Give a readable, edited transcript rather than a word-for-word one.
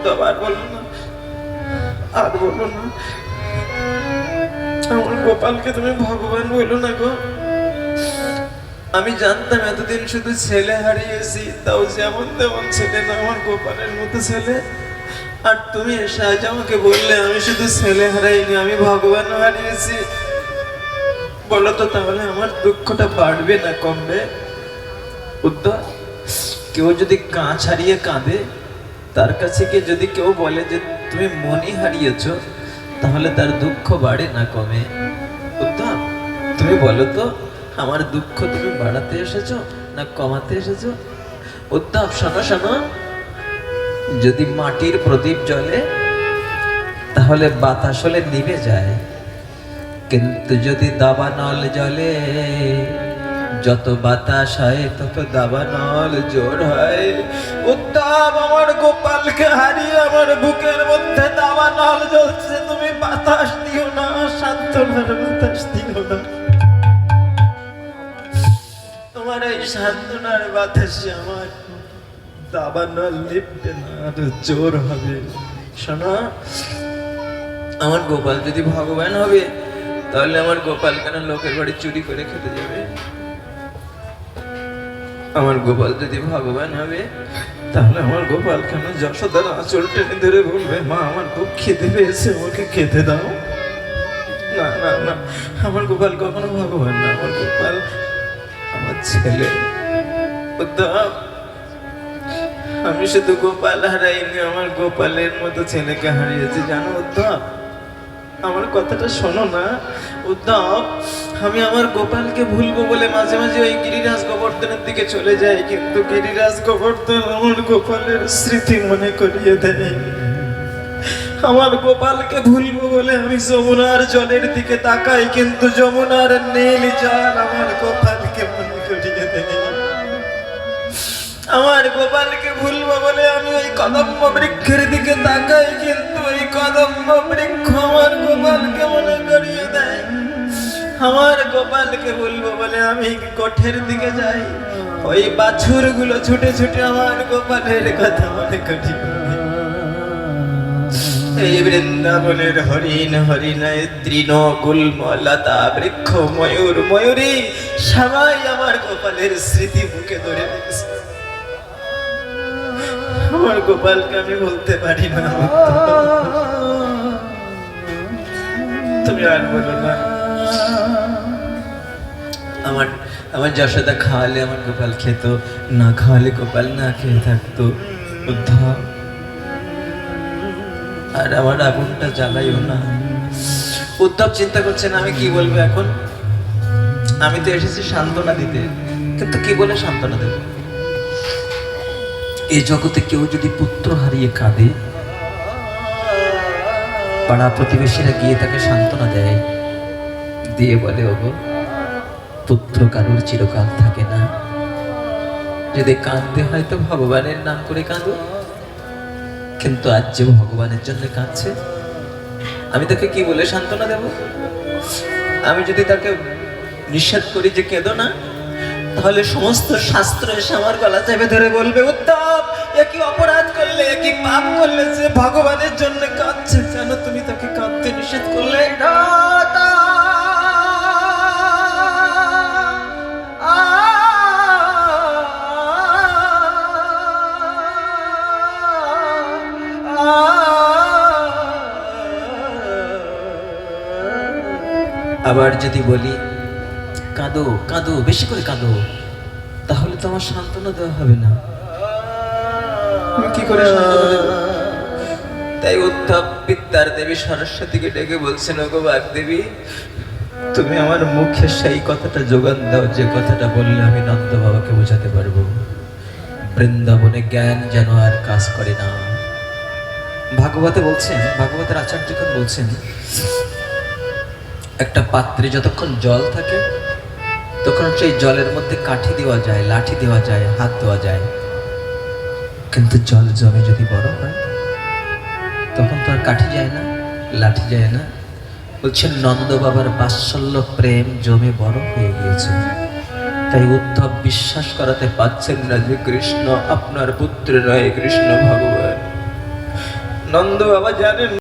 উদ্ধব আর বলো না, আর বলো না। আমার গোপালকে তুমি ভগবান বলো না গো। আমি জানতাম এতদিন শুধু ছেলে হারিয়েছি, তাও যেমন তেমন ছেলে না, আমার গোপালের মতো ছেলে। আর তুমি এসে আজ আমাকে বললে আমি শুধু ছেলে হারাইনি, আমি ভগবানও হারিয়েছি। বলো তো তাহলে আমার দুঃখটা বাড়বে না কমবে? উদ্ধব, কেউ যদি কাঁচ হারিয়ে কাঁদে, তার কাছে গিয়ে যদি কেউ বলে যে তুমি মনি হারিয়েছ, তাহলে তার দুঃখ বাড়ে না কমে? উদ্ধব, তুমি বলো তো আমার দুঃখ তুমি বাড়াতে এসেছো না কমাতে এসেছো? উদ্ধব শোনো শোনো, যদি মাটির প্রদীপ জ্বলে তাহলে বাতাস হলে নিভে যায়, কিন্তু যদি দাবানল জ্বলে যত বাতাস হয় তত দাবানল জোর হয়। উদ্ধব, আমার গোপালকে হারিয়ে আমার বুকের মধ্যে দাবানল জ্বলছে, তুমি বাতাস দিও না, সান্ত্বনার বাতাস দিও না। তোমার এই সান্ত্বনার বাতাসে আমার দাবানল নিভবে না, আর জোর হবে। শোনো, আমার গোপাল যদি ভগবান হবে, তাহলে আমার গোপাল কেন লোকের বাড়ি চুরি করে খেতে যাবে? আমার গোপাল যদি ভগবান হবে, তাহলে আমার গোপাল কেন যশোদার আঁচল টেনে ধরে বলবে, মা আমার খুব খেতে পেয়েছে, আমাকে খেতে দাও? না না না, আমার গোপাল কখনো ভগবান না, আমার গোপাল আমার ছেলে। উদ্ধব, আমি শুধু গোপাল হারাইনি, আমার গোপালের মতো ছেলেকে হারিয়েছি, জানো উদ্ধব? আমার কথাটা শোনো না উদ্ধব। আমি আমার গোপালকে ভুলবো বলে মাঝে মাঝে ওই গিরিরাজ গোবর্ধনের দিকে চলে যাই, কিন্তু গিরিরাজ গোবর্ধন আমার গোপালের স্মৃতি মনে করিয়ে দেয়। আমার গোপালকে ভুলবো বলে আমি যমুনার জলের দিকে তাকাই, কিন্তু যমুনার নীল জল আমার গোপালকে মনে করিয়ে দেয়। আমার গোপালকে ভুলবো বলে আমি ওই কদম্ব বৃক্ষের দিকে তাকাই, কিন্তু ওই কদম্ব বৃক্ষ আমার গোপালকে মনে করিয়ে দেয়। আমার গোপালকে ভুলবো বলে আমি কোঠের দিকে যাই, ওই বাছুর গুলো ছুটে ছুটে আমার গোপালের কথা মনে করিয়ে দেয়। এই বৃন্দাবনের হরিণ হরিণায় তৃণ গুল্ম লতা বৃক্ষ ময়ূর ময়ূরী সবাই আমার গোপালের স্মৃতি বুকে ধরে রেখেছে। আমার গোপালকে আমি বলতে পারি না। তুমি আর বলো না। আমার আমার যশোদা খাওয়ালে আমার গোপাল খেত, না খাওয়ালে গোপাল না খেয়ে থাকতো। উদ্ধব, আর আমার আগুনটা জ্বালাইও না। উদ্ধব চিন্তা করছেন আমি কি বলবো এখন। আমি তো এসেছি সান্ত্বনা দিতে, কিন্তু কি বলে সান্ত্বনা দেব? এই জগতে কেউ যদি পুত্র হারিয়ে কাঁদে, পাড়া প্রতিবেশীরা গিয়ে তাকে সান্ত্বনা দেয়, দিয়ে বলে ওগো পুত্র কারোর চিরকাল থাকে না, যদি কাঁদতে হয় তো ভগবানের নাম করে কাঁদো। কিন্তু আজ যে ভগবানের জন্য কাঁদছে, আমি তাকে কি বলে সান্ত্বনা দেব? আমি যদি তাকে নিষেধ করি যে কেঁদো না, তাহলে সমস্ত শাস্ত্র এসে আমার গলা চেপে ধরে বলবে, উদ্ধব একই অপরাধ করলে, একই পাপ করলে, যে ভগবানের জন্য কাঁদছে, কেন তুমি তাকে কাঁদতে নিষেধ করলে? আবার যদি বলি কাঁদো কাঁদো, বেশি করে কাঁদো, তাহলে তো আমার সান্ত্বনা দেওয়া হবে না। আমি কি করে সান্ত্বনা দেব? তাই উদ্ধব বিদ্যার দেবী সরস্বতীকে ডেকে বলছেন, ওগো বাগদেবী, তুমি আমার মুখে সেই কথাটা যোগান দাও, যে কথাটা বললে আমি নন্দ বাবাকে বোঝাতে পারবো। বৃন্দাবনে জ্ঞান যেন আর কাজ করে না। ভাগবতে বলছেন, ভাগবতের আচার্যগণ বলছেন, একটা পাত্রে যতক্ষণ জল থাকে তখন সেই জলের মধ্যে কাঠি দেওয়া যায়, লাঠি দেওয়া যায়, হাত দেওয়া যায়, কিন্তু জল জমে যদি বড় হয় তখন তো আর কাঠি যায় না, লাঠি যায় না। বলছেন নন্দ বাবার বাৎসল্য প্রেম জমে বড় হয়ে গিয়েছে, তাই উদ্ধব বিশ্বাস করাতে পারছেন না যে কৃষ্ণ আপনার পুত্র নয়, কৃষ্ণ ভগবান। নন্দ বাবা জানেন